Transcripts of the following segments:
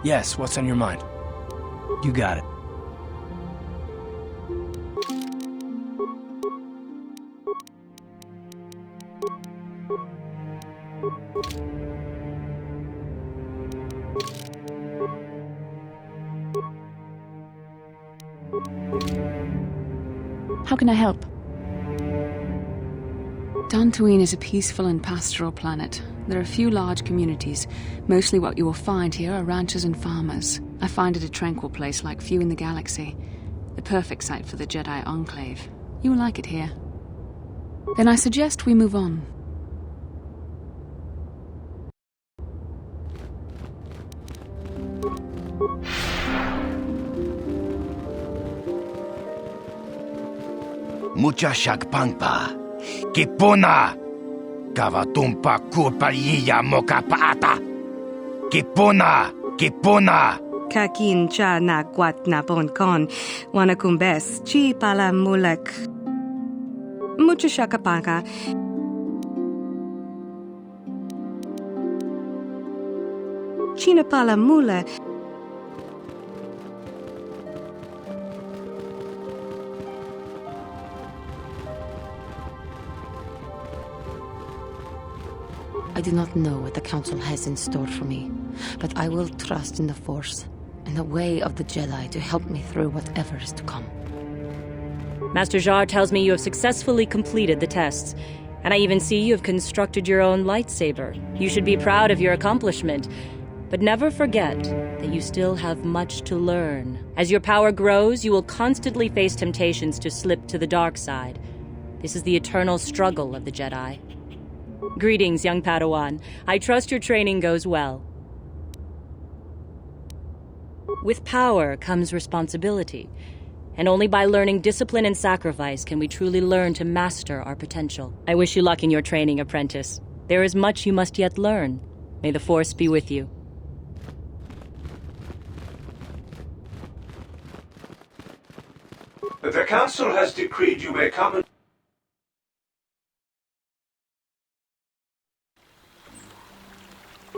Yes, what's on your mind? You got it. How can I help? Dantooine is a peaceful and pastoral planet. There are a few large communities. Mostly what you will find here are ranchers and farmers. I find it a tranquil place like few in the galaxy. The perfect site for the Jedi Enclave. You will like it here. Then I suggest we move on. Mucha shakpangpa. Kipuna! Kavatumpa kupaliya mokapaata. Kipuna! Kipuna! Kakin cha na kwat na bon kon. Wanakumbes chi pala mulek. Mucha shakapanga. China pala mule. I do not know what the Council has in store for me, but I will trust in the Force and the way of the Jedi to help me through whatever is to come. Master Jar tells me you have successfully completed the tests, and I even see you have constructed your own lightsaber. You should be proud of your accomplishment, but never forget that you still have much to learn. As your power grows, you will constantly face temptations to slip to the dark side. This is the eternal struggle of the Jedi. Greetings, young Padawan. I trust your training goes well. With power comes responsibility, and only by learning discipline and sacrifice can we truly learn to master our potential. I wish you luck in your training, apprentice. There is much you must yet learn. May the Force be with you. The Council has decreed you may come and...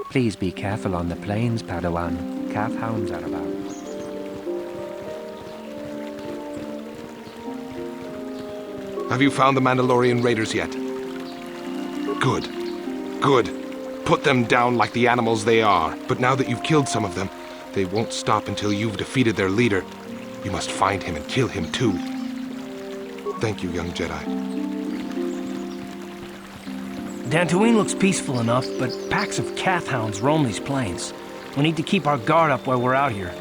Please be careful on the plains, Padawan. Calf hounds are about. Have you found the Mandalorian raiders yet? Good. Good. Put them down like the animals they are. But now that you've killed some of them, they won't stop until you've defeated their leader. You must find him and kill him too. Thank you, young Jedi. Dantooine looks peaceful enough, but packs of calf hounds roam these plains. We need to keep our guard up while we're out here.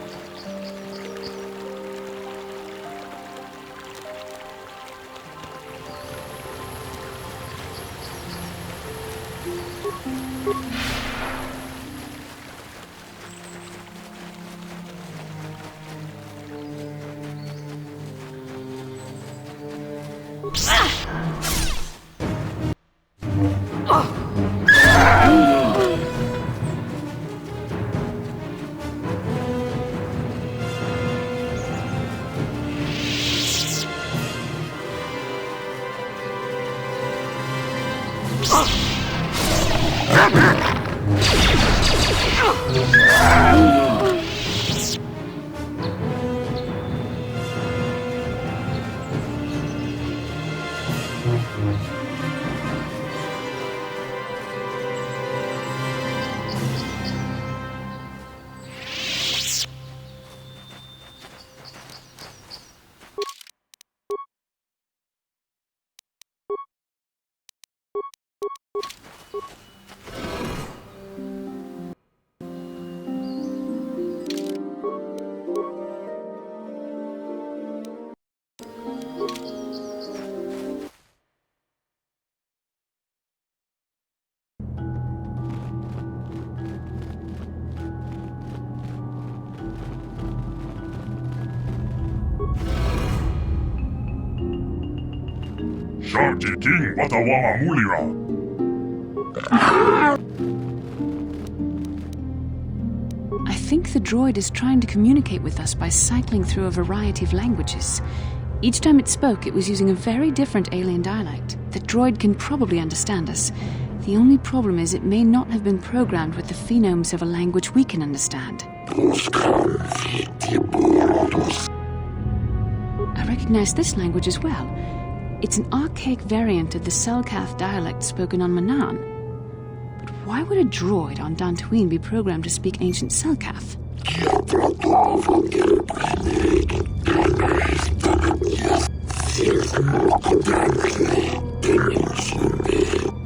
I think the droid is trying to communicate with us by cycling through a variety of languages. Each time it spoke, it was using a very different alien dialect. The droid can probably understand us. The only problem is it may not have been programmed with the phonemes of a language we can understand. I recognize this language as well. It's an archaic variant of the Selkath dialect spoken on Manaan. But why would a droid on Dantooine be programmed to speak ancient Selkath?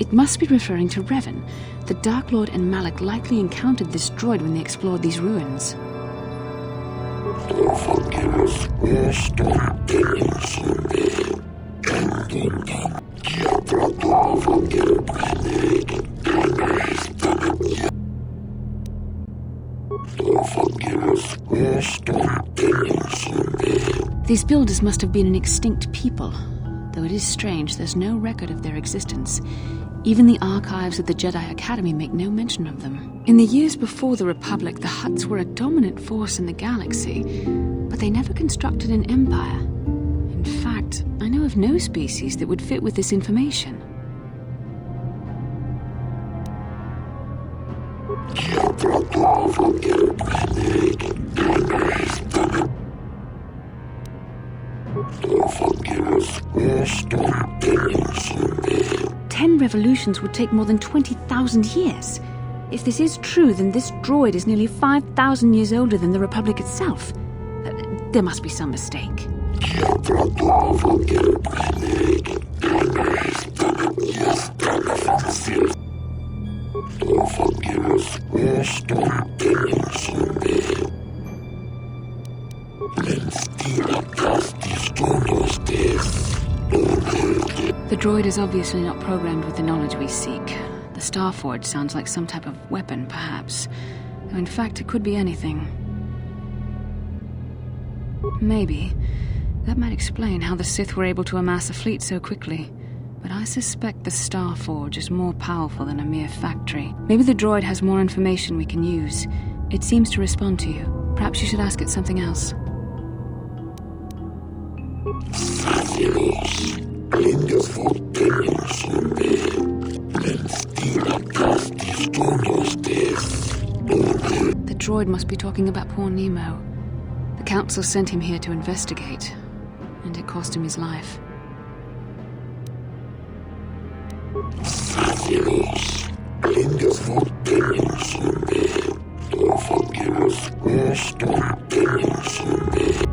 It must be referring to Revan. The Dark Lord and Malak likely encountered this droid when they explored these ruins. These builders must have been an extinct people, though it is strange there's no record of their existence. Even the archives of the Jedi Academy make no mention of them. In the years before the Republic, the Hutts were a dominant force in the galaxy, but they never constructed an empire. In fact, I know of no species that would fit with this information. Ten revolutions would take more than 20,000 years. If this is true, then this droid is nearly 5,000 years older than the Republic itself. There must be some mistake. The droid is obviously not programmed with the knowledge we seek. The Starforge sounds like some type of weapon, perhaps. Though in fact, it could be anything. Maybe. That might explain how the Sith were able to amass a fleet so quickly. But I suspect the Starforge is more powerful than a mere factory. Maybe the droid has more information we can use. It seems to respond to you. Perhaps you should ask it something else. The droid must be talking about poor Nemo. The Council sent him here to investigate, and it cost him his life.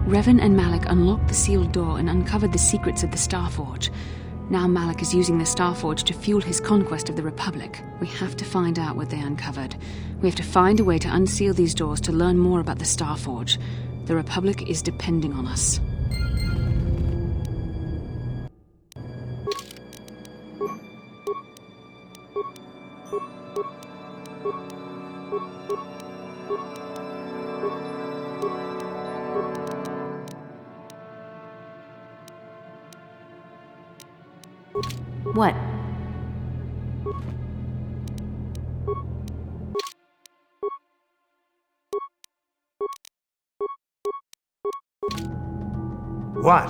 Revan and Malak unlocked the sealed door and uncovered the secrets of the Starforge. Now Malak is using the Starforge to fuel his conquest of the Republic. We have to find out what they uncovered. We have to find a way to unseal these doors to learn more about the Starforge. The Republic is depending on us. What? What?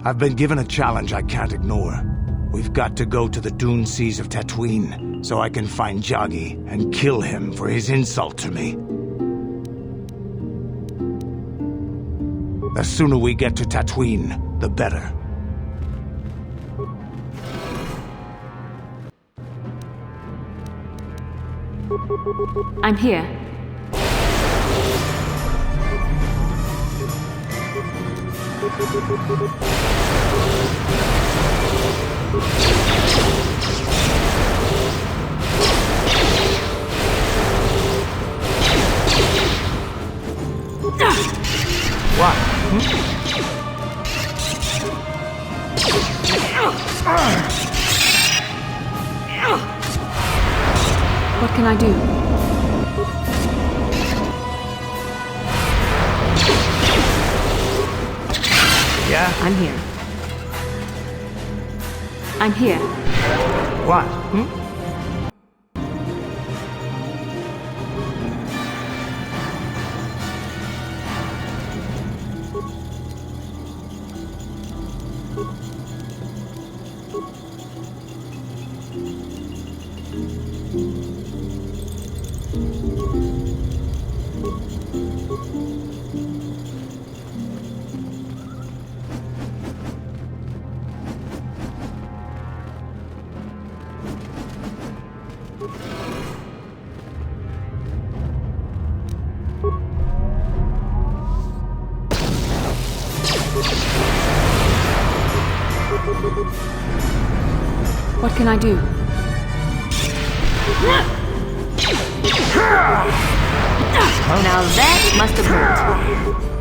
I've been given a challenge I can't ignore. We've got to go to the dune seas of Tatooine so I can find Jagi and kill him for his insult to me. The sooner we get to Tatooine, the better. I'm here. What? What can I do? Yeah? I'm here. I'm here. What? What can I do? Now that must have hurt.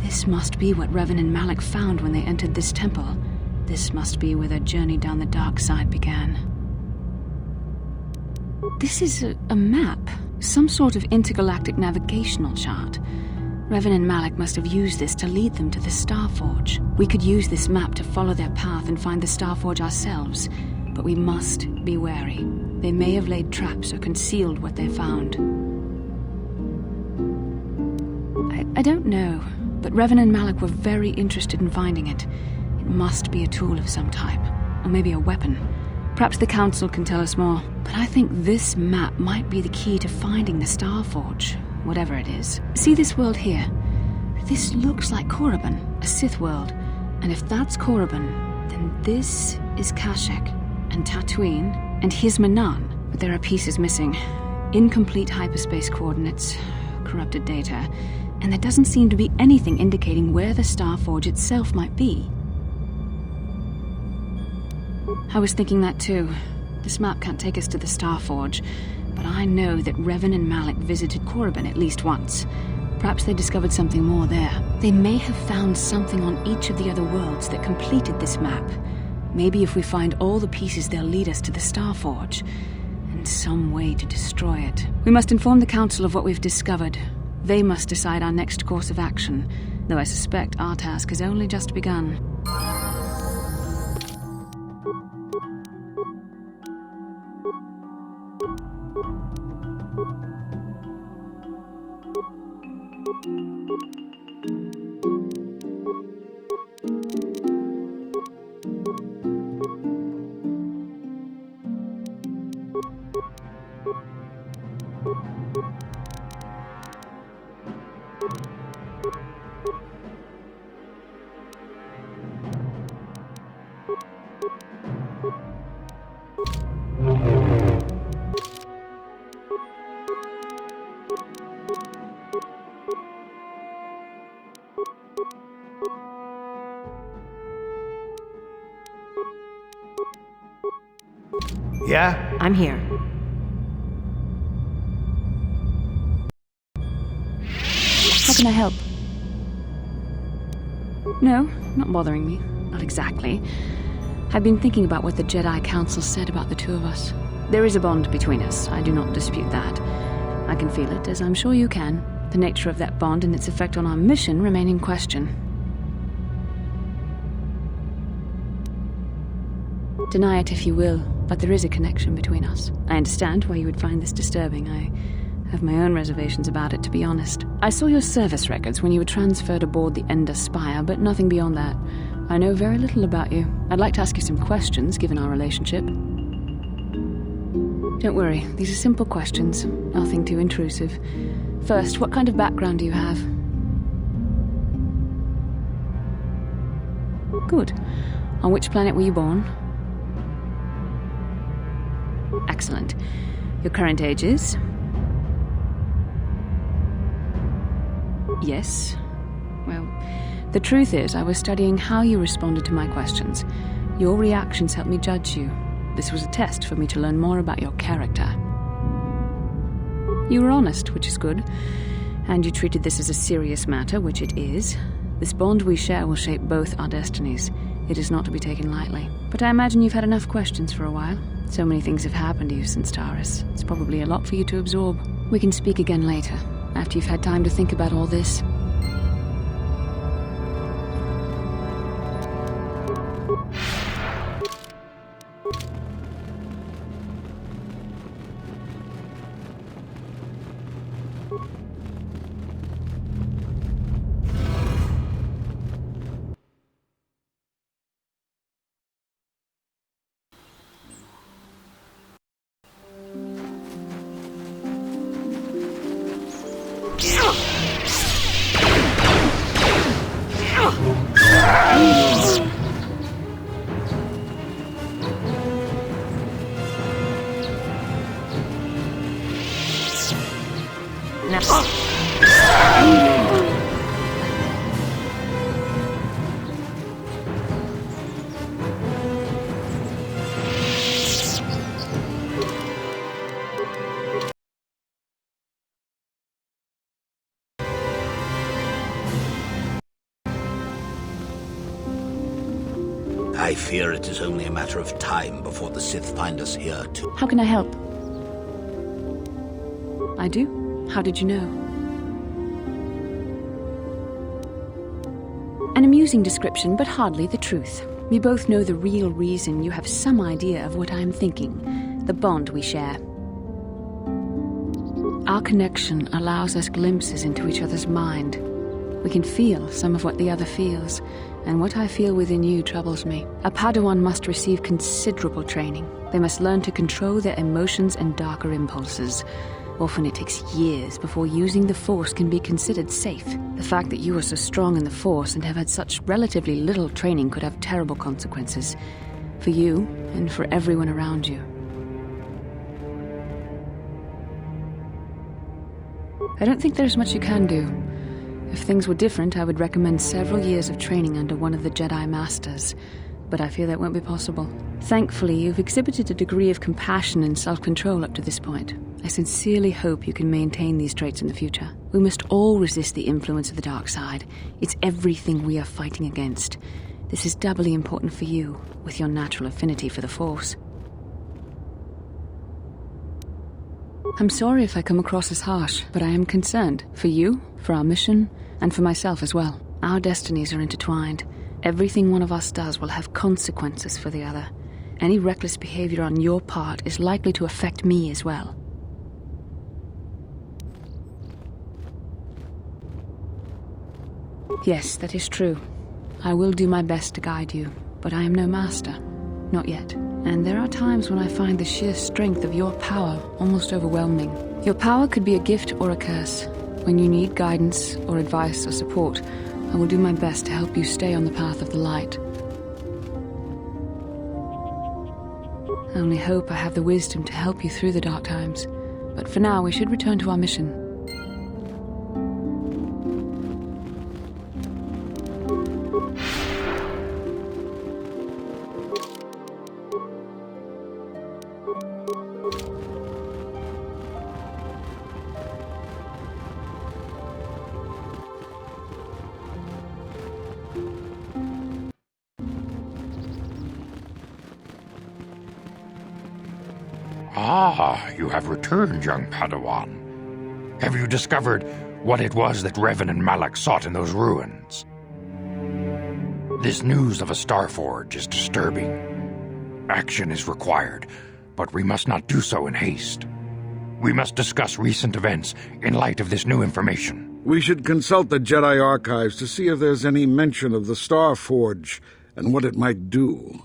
This must be what Revan and Malik found when they entered this temple. This must be where their journey down the dark side began. This is a map. Some sort of intergalactic navigational chart. Revan and Malik must have used this to lead them to the Starforge. We could use this map to follow their path and find the Starforge ourselves, but we must be wary. They may have laid traps or concealed what they found. I don't know, but Revan and Malik were very interested in finding it. It must be a tool of some type, or maybe a weapon. Perhaps the Council can tell us more, but I think this map might be the key to finding the Starforge, whatever it is. See this world here? This looks like Korriban, a Sith world. And if that's Korriban, then this is Kashyyyk, and Tatooine, and here's Manan. But there are pieces missing. Incomplete hyperspace coordinates, corrupted data, and there doesn't seem to be anything indicating where the Starforge itself might be. I was thinking that too. This map can't take us to the Starforge, but I know that Revan and Malik visited Korriban at least once. Perhaps they discovered something more there. They may have found something on each of the other worlds that completed this map. Maybe if we find all the pieces, they'll lead us to the Starforge, and some way to destroy it. We must inform the Council of what we've discovered. They must decide our next course of action, though I suspect our task has only just begun. Yeah? I'm here. How can I help? No, not bothering me. Not exactly. I've been thinking about what the Jedi Council said about the two of us. There is a bond between us, I do not dispute that. I can feel it, as I'm sure you can. The nature of that bond and its effect on our mission remain in question. Deny it if you will, but there is a connection between us. I understand why you would find this disturbing. I have my own reservations about it, to be honest. I saw your service records when you were transferred aboard the Ender Spire, but nothing beyond that. I know very little about you. I'd like to ask you some questions, given our relationship. Don't worry, these are simple questions, nothing too intrusive. First, what kind of background do you have? Good. On which planet were you born? Excellent. Your current age is? Yes. Well, the truth is, I was studying how you responded to my questions. Your reactions helped me judge you. This was a test for me to learn more about your character. You were honest, which is good. And you treated this as a serious matter, which it is. This bond we share will shape both our destinies. It is not to be taken lightly. But I imagine you've had enough questions for a while. So many things have happened to you since Taris. It's probably a lot for you to absorb. We can speak again later, after you've had time to think about all this. I fear it is only a matter of time before the Sith find us here too. How can I help? I do? How did you know? An amusing description, but hardly the truth. We both know the real reason. You have some idea of what I am thinking. The bond we share. Our connection allows us glimpses into each other's mind. We can feel some of what the other feels, and what I feel within you troubles me. A Padawan must receive considerable training. They must learn to control their emotions and darker impulses. Often it takes years before using the Force can be considered safe. The fact that you are so strong in the Force and have had such relatively little training could have terrible consequences. For you, and for everyone around you. I don't think there's much you can do. If things were different, I would recommend several years of training under one of the Jedi Masters, but I fear that won't be possible. Thankfully, you've exhibited a degree of compassion and self-control up to this point. I sincerely hope you can maintain these traits in the future. We must all resist the influence of the dark side. It's everything we are fighting against. This is doubly important for you, with your natural affinity for the Force. I'm sorry if I come across as harsh, but I am concerned. For you, for our mission, and for myself as well. Our destinies are intertwined. Everything one of us does will have consequences for the other. Any reckless behavior on your part is likely to affect me as well. Yes, that is true. I will do my best to guide you, but I am no master. Not yet. And there are times when I find the sheer strength of your power almost overwhelming. Your power could be a gift or a curse. When you need guidance or advice or support, I will do my best to help you stay on the path of the light. I only hope I have the wisdom to help you through the dark times. But for now, we should return to our mission. Ah, you have returned, young Padawan. Have you discovered what it was that Revan and Malak sought in those ruins? This news of a Starforge is disturbing. Action is required, but we must not do so in haste. We must discuss recent events in light of this new information. We should consult the Jedi archives to see if there's any mention of the Starforge and what it might do.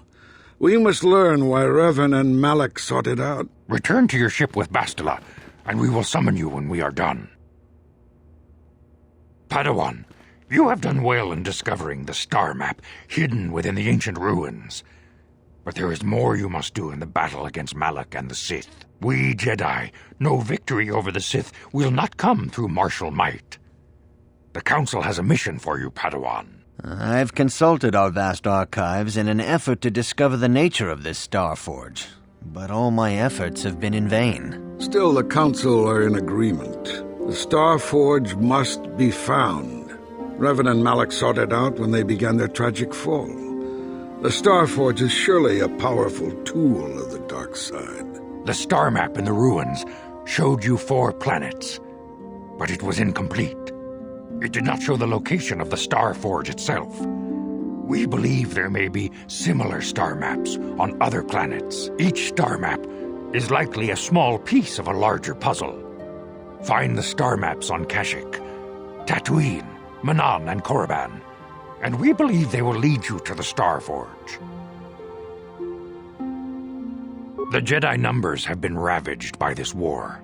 We must learn why Revan and Malak sought it out. Return to your ship with Bastila, and we will summon you when we are done. Padawan, you have done well in discovering the star map hidden within the ancient ruins. But there is more you must do in the battle against Malak and the Sith. We Jedi know victory over the Sith will not come through martial might. The Council has a mission for you, Padawan. I've consulted our vast archives in an effort to discover the nature of this Starforge, but all my efforts have been in vain. Still, the Council are in agreement. The Starforge must be found. Revan and Malak sought it out when they began their tragic fall. The Starforge is surely a powerful tool of the dark side. The star map in the ruins showed you 4 planets, but it was incomplete. It did not show the location of the Starforge itself. We believe there may be similar star maps on other planets. Each star map is likely a small piece of a larger puzzle. Find the star maps on Kashyyyk, Tatooine, Manan, and Korriban, and we believe they will lead you to the Starforge. The Jedi numbers have been ravaged by this war,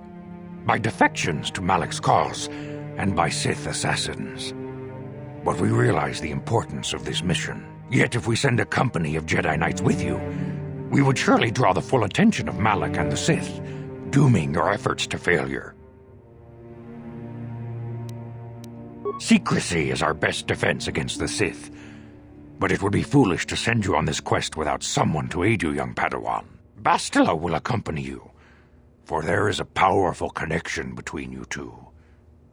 by defections to Malak's cause, and by Sith assassins. But we realize the importance of this mission. Yet if we send a company of Jedi Knights with you, we would surely draw the full attention of Malak and the Sith, dooming your efforts to failure. Secrecy is our best defense against the Sith, but it would be foolish to send you on this quest without someone to aid you, young Padawan. Bastila will accompany you, for there is a powerful connection between you two.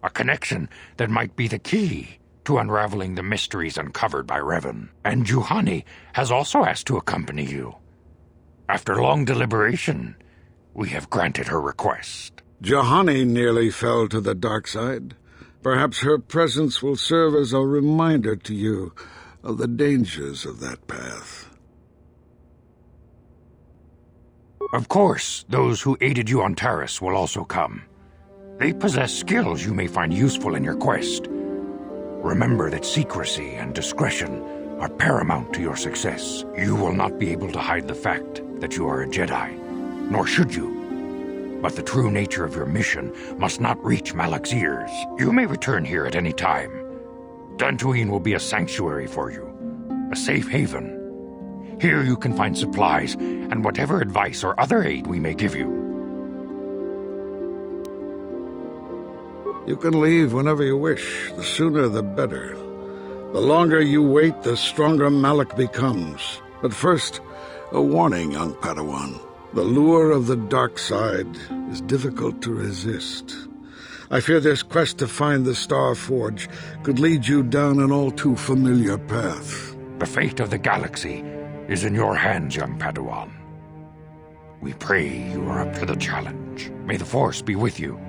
A connection that might be the key to unraveling the mysteries uncovered by Revan. And Juhani has also asked to accompany you. After long deliberation, we have granted her request. Juhani nearly fell to the dark side. Perhaps her presence will serve as a reminder to you of the dangers of that path. Of course, those who aided you on Taris will also come. They possess skills you may find useful in your quest. Remember that secrecy and discretion are paramount to your success. You will not be able to hide the fact that you are a Jedi, nor should you. But the true nature of your mission must not reach Malak's ears. You may return here at any time. Dantooine will be a sanctuary for you, a safe haven. Here you can find supplies and whatever advice or other aid we may give you. You can leave whenever you wish. The sooner the better. The longer you wait, the stronger Malak becomes. But first, a warning, young Padawan. The lure of the dark side is difficult to resist. I fear this quest to find the Starforge could lead you down an all too familiar path. The fate of the galaxy is in your hands, young Padawan. We pray you are up to the challenge. May the Force be with you.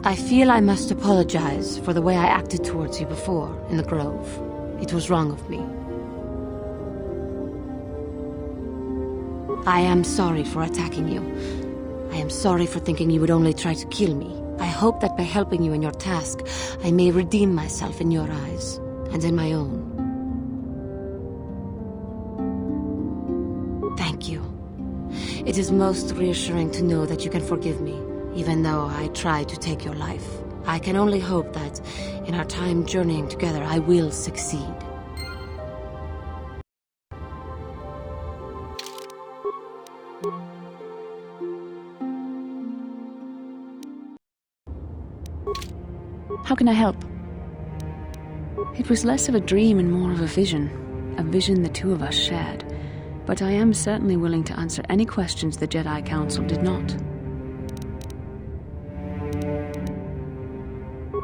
I feel I must apologize for the way I acted towards you before, in the Grove. It was wrong of me. I am sorry for attacking you. I am sorry for thinking you would only try to kill me. I hope that by helping you in your task, I may redeem myself in your eyes, and in my own. Thank you. It is most reassuring to know that you can forgive me, even though I tried to take your life. I can only hope that, in our time journeying together, I will succeed. How can I help? It was less of a dream and more of a vision the two of us shared. But I am certainly willing to answer any questions the Jedi Council did not.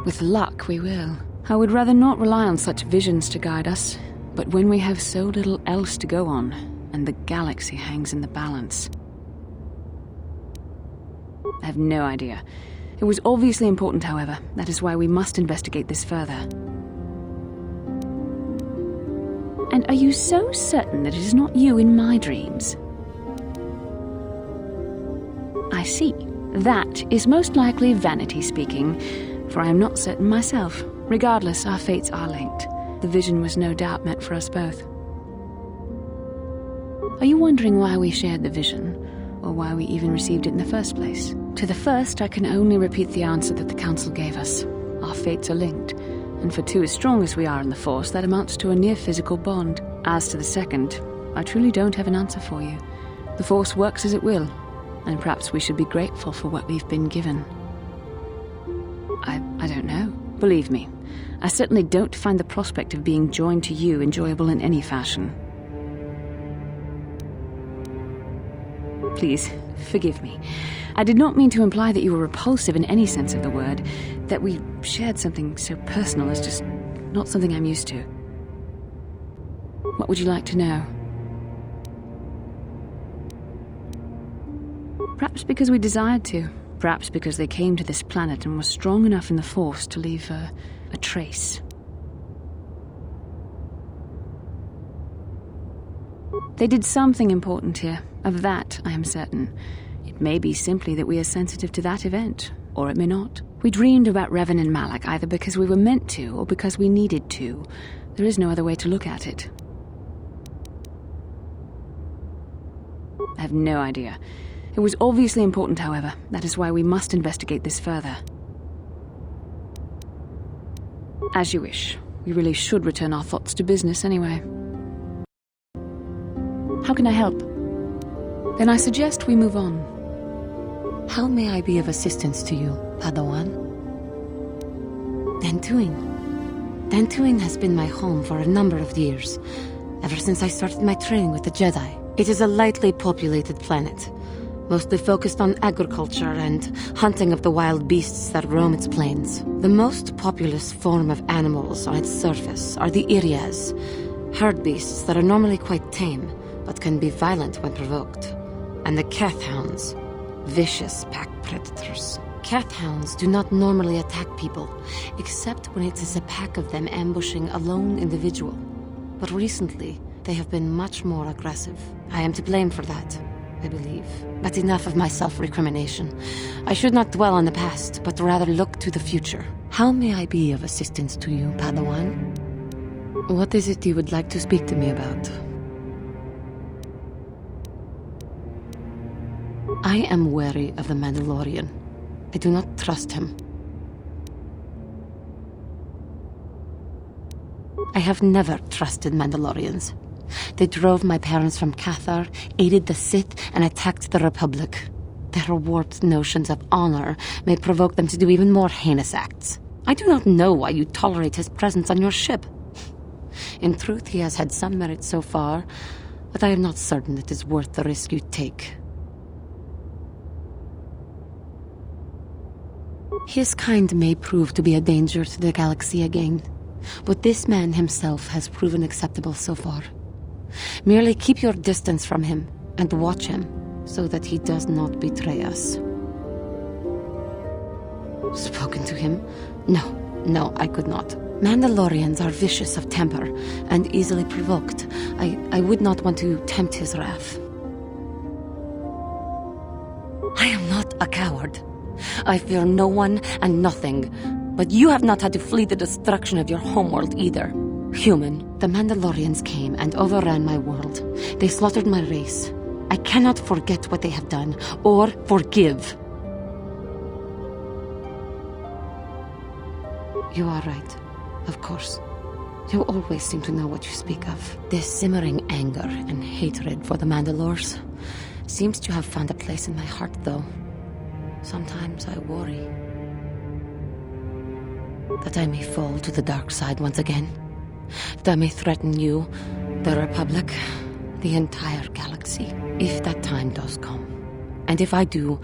With luck, we will. I would rather not rely on such visions to guide us, but when we have so little else to go on, and the galaxy hangs in the balance. I have no idea. It was obviously important, however. That is why we must investigate this further. And are you so certain that it is not you in my dreams? I see. That is most likely vanity speaking, for I am not certain myself. Regardless, our fates are linked. The vision was no doubt meant for us both. Are you wondering why we shared the vision, or why we even received it in the first place? To the first, I can only repeat the answer that the Council gave us. Our fates are linked. And for two as strong as we are in the Force, that amounts to a near-physical bond. As to the second, I truly don't have an answer for you. The Force works as it will, and perhaps we should be grateful for what we've been given. I don't know. Believe me, I certainly don't find the prospect of being joined to you enjoyable in any fashion. Please, forgive me. I did not mean to imply that you were repulsive in any sense of the word. That we shared something so personal is just not something I'm used to. What would you like to know? Perhaps because we desired to. Perhaps because they came to this planet and were strong enough in the Force to leave a trace. They did something important here. Of that, I am certain. It may be simply that we are sensitive to that event, or it may not. We dreamed about Revan and Malak either because we were meant to, or because we needed to. There is no other way to look at it. I have no idea. It was obviously important, however. That is why we must investigate this further. As you wish. We really should return our thoughts to business anyway. How can I help? Then I suggest we move on. How may I be of assistance to you, Padawan? Dantooine has been my home for a number of years, ever since I started my training with the Jedi. It is a lightly populated planet, mostly focused on agriculture and hunting of the wild beasts that roam its plains. The most populous form of animals on its surface are the Irias, herd beasts that are normally quite tame, but can be violent when provoked. And the Kathhounds, vicious pack predators. Kathhounds do not normally attack people, except when it is a pack of them ambushing a lone individual. But recently, they have been much more aggressive. I am to blame for that, I believe. But enough of my self-recrimination. I should not dwell on the past, but rather look to the future. How may I be of assistance to you, Padawan? What is it you would like to speak to me about? I am wary of the Mandalorian. I do not trust him. I have never trusted Mandalorians. They drove my parents from Kotor, aided the Sith, and attacked the Republic. Their warped notions of honor may provoke them to do even more heinous acts. I do not know why you tolerate his presence on your ship. In truth, he has had some merit so far, but I am not certain it is worth the risk you take. His kind may prove to be a danger to the galaxy again, but this man himself has proven acceptable so far. Merely keep your distance from him and watch him so that he does not betray us. Spoken to him? No, I could not. Mandalorians are vicious of temper and easily provoked. I would not want to tempt his wrath. I am not a coward. I fear no one and nothing, but you have not had to flee the destruction of your homeworld either. Human, the Mandalorians came and overran my world. They slaughtered my race. I cannot forget what they have done, or forgive. You are right, of course. You always seem to know what you speak of. This simmering anger and hatred for the Mandalores seems to have found a place in my heart, though. Sometimes I worry. That I may fall to the dark side once again. That I may threaten you, the Republic, the entire galaxy, if that time does come. And if I do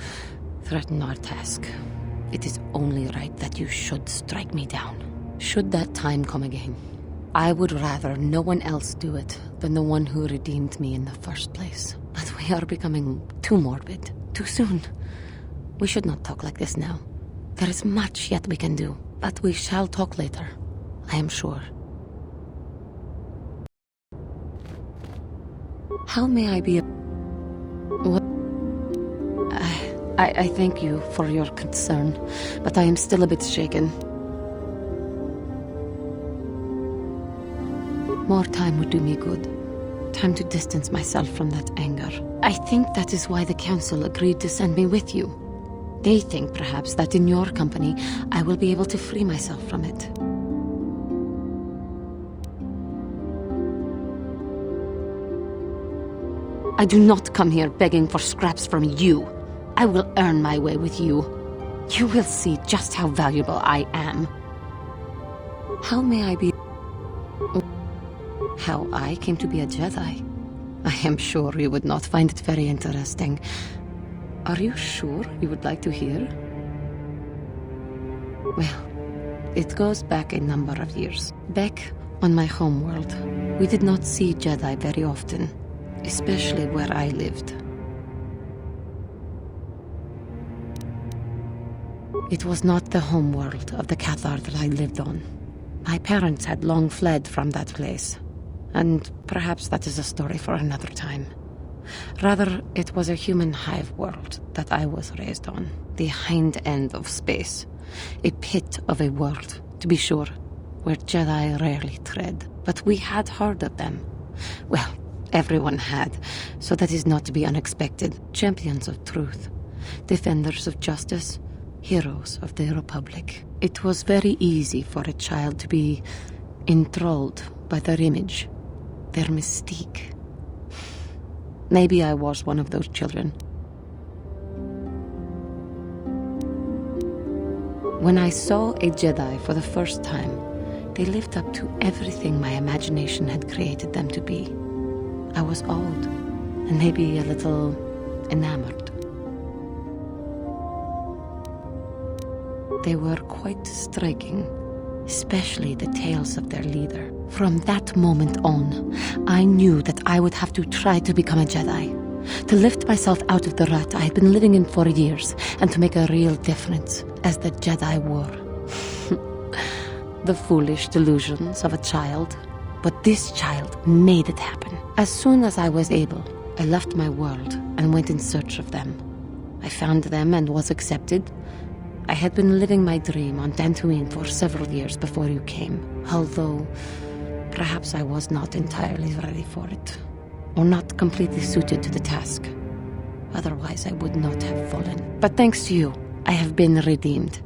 threaten our task, it is only right that you should strike me down. Should that time come again, I would rather no one else do it than the one who redeemed me in the first place. But we are becoming too morbid, too soon. We should not talk like this now. There is much yet we can do, but we shall talk later, I am sure. How may I be? What? I thank you for your concern, but I am still a bit shaken. More time would do me good. Time to distance myself from that anger. I think that is why the Council agreed to send me with you. They think, perhaps, that in your company, I will be able to free myself from it. I do not come here begging for scraps from you. I will earn my way with you. You will see just how valuable I am. How may I be... How I came to be a Jedi? I am sure you would not find it very interesting. Are you sure you would like to hear? Well, it goes back a number of years. Back on my homeworld, we did not see Jedi very often, especially where I lived. It was not the homeworld of the Kotor that I lived on. My parents had long fled from that place, and perhaps that is a story for another time. Rather, it was a human hive world that I was raised on. The hind end of space. A pit of a world, to be sure, where Jedi rarely tread. But we had heard of them. Well, everyone had, so that is not to be unexpected. Champions of truth, defenders of justice, heroes of the Republic. It was very easy for a child to be enthralled by their image, their mystique. Maybe I was one of those children. When I saw a Jedi for the first time, they lived up to everything my imagination had created them to be. I was awed, and maybe a little enamored. They were quite striking, especially the tales of their leader. From that moment on, I knew that I would have to try to become a Jedi, to lift myself out of the rut I had been living in for years, and to make a real difference, as the Jedi were. The foolish delusions of a child, but this child made it happen. As soon as I was able, I left my world and went in search of them. I found them and was accepted. I had been living my dream on Dantooine for several years before you came, although perhaps I was not entirely ready for it, or not completely suited to the task. Otherwise, I would not have fallen. But thanks to you, I have been redeemed.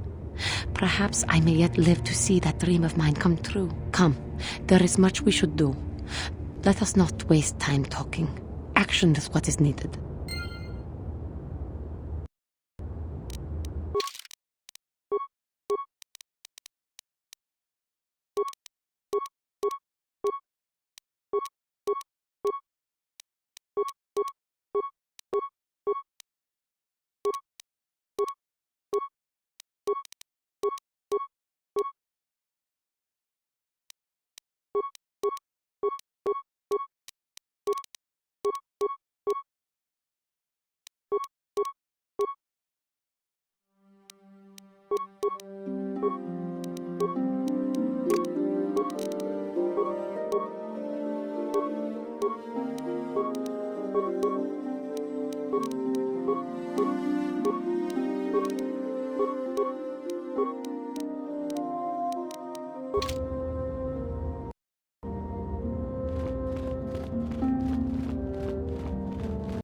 Perhaps I may yet live to see that dream of mine come true. Come, there is much we should do. Let us not waste time talking. Action is what is needed.